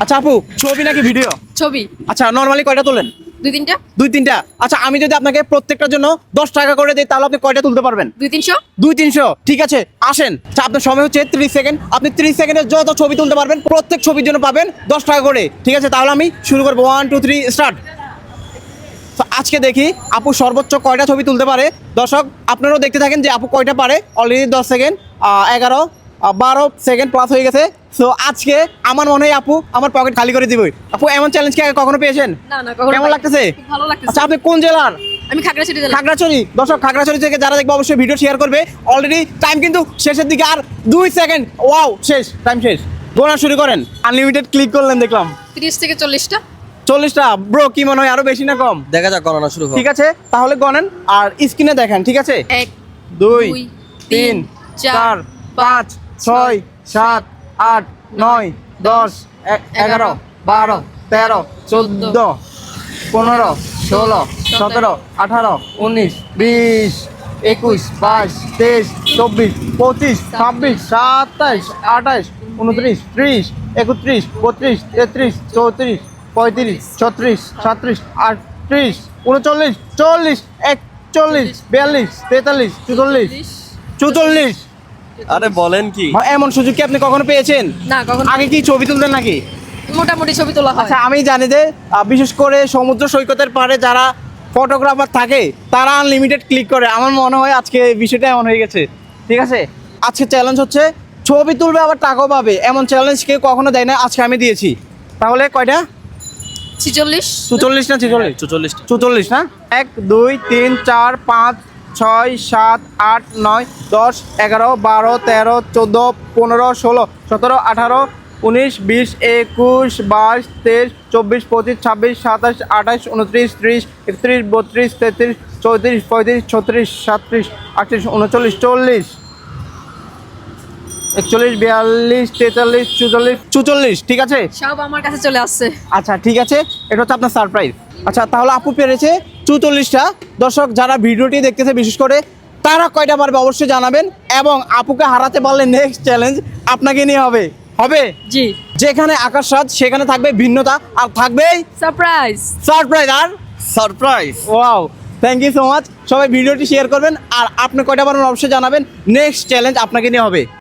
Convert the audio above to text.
আচ্ছা আপু, ছবি নাকি ভিডিও? ছবি। আচ্ছা নরমালি কয়টা তোলেন? 2-3টা। 2-3টা। আচ্ছা আমি যদি আপনাকে প্রত্যেকটার জন্য 10 টাকা করে দিই তাহলে আপনি কয়টা তুলতে পারবেন? 2-300। 2-300। ঠিক আছে, আসেন। আচ্ছা আপনার সময় হচ্ছে 30 সেকেন্ড। আপনি 30 সেকেন্ডে যত ছবি তুলতে পারবেন প্রত্যেক ছবির জন্য পাবেন 10 টাকা করে। ঠিক আছে, তাহলে আমি শুরু করবো। 1 2 3 স্টার্ট। তো আজকে দেখি আপু সর্বোচ্চ কয়টা ছবি তুলতে পারে। দর্শক আপনারাও দেখতে থাকেন যে আপু কয়টা পারে। অলরেডি 10 সেকেন্ড, 11, 12 সেকেন্ড প্লাস হয়ে গেছে। সো আজকে আমার মনে হয় আপু আমার পকেট খালি করে দিবই। আপু এমন চ্যালেঞ্জ কি আগে কখনো পেয়েছেন? না না, কখনো কেমন পাইনি। লাগতেছে? খুব ভালো লাগতেছে। আচ্ছা আপনি কোন জেলার? আমি খাগড়াছড়ি জেলা। খাগড়াছড়ি। দর্শক খাগড়াছড়ি থেকে যারা দেখবে অবশ্যই ভিডিও শেয়ার করবে। অলরেডি টাইম কিন্তু শেষের দিকে, আর 2 সেকেন্ড। ওয়াও, শেষ, টাইম শেষ। গোনা শুরু করেন। আনলিমিটেড ক্লিক করলেন দেখলাম। 30 থেকে 40টা। 40টা। ব্রো কি মনে হয় আরো বেশি না কম? দেখা যাক, গণনা শুরু হোক। ঠিক আছে তাহলে গণেন আর স্ক্রিনে দেখেন। ঠিক আছে, 1 2 2 3 4 5 6 7 8 9 10 11 12 13 14 15 16 17 18 19 20 21 22 23 24 25 26 27 28 29 30 31 32 33 34 35 36 37 38 39 40 41 42 43 44 44। আরে বলেন কি? ভাই, এমন সুযোগ কি আপনি কখনো পেয়েছেন? না, কখনো। আগে কি ছবি তুলতেন নাকি? মোটামুটি ছবি তোলা হয়। আচ্ছা আমি জানি যে বিশেষ করে সমুদ্র সৈকতের পাড়ে যারা ফটোগ্রাফার থাকে তারা আনলিমিটেড ক্লিক করে। আমার মনে হয় আজকে বিষয়টা এমন হয়ে গেছে। ঠিক আছে, আজকে চ্যালেঞ্জ হচ্ছে ছবি তুলবে আবার টাকাও পাবে, এমন চ্যালেঞ্জ কেউ কখনো দেয় না, আজকে আমি দিয়েছি। তাহলে কয়টা? 46। 44 না 46? 44। 44 না? 1 2 3 4 5 6 7 8 9 10 11 12 13 14 15 16 17 18 19 20 21 22 23 24 25 26 27 28 29 30 31 32 33 34 35 36 37 38 39 40 41 42 43 44 44। ঠিক আছে, সব আমার কাছে চলে আসছে। আচ্ছা ঠিক আছে, এটা হচ্ছে আপনার সারপ্রাইজ। আচ্ছা তাহলে আপু পেরেছে 44টা। দর্শক যারা ভিডিওটি দেখতেছে বিশেষ করে তারা কয়টা পারবে অবশ্যই জানাবেন, এবং আপুকে হারাতে পারলে নেক্সট চ্যালেঞ্জ আপনাকে নিয়ে হবে। হবে? জি। যেখানে আকাশ রাত সেখানে থাকবে ভিন্নতা, আর থাকবে সারপ্রাইজ। সারপ্রাইজ। আর surprise. Wow, thank you so much. সবাই ভিডিওটি শেয়ার করবেন, আর আপনি কয়টা পারবেন অবশ্যই জানাবেন। নেক্সট চ্যালেঞ্জ আপনাকে নিয়ে হবে।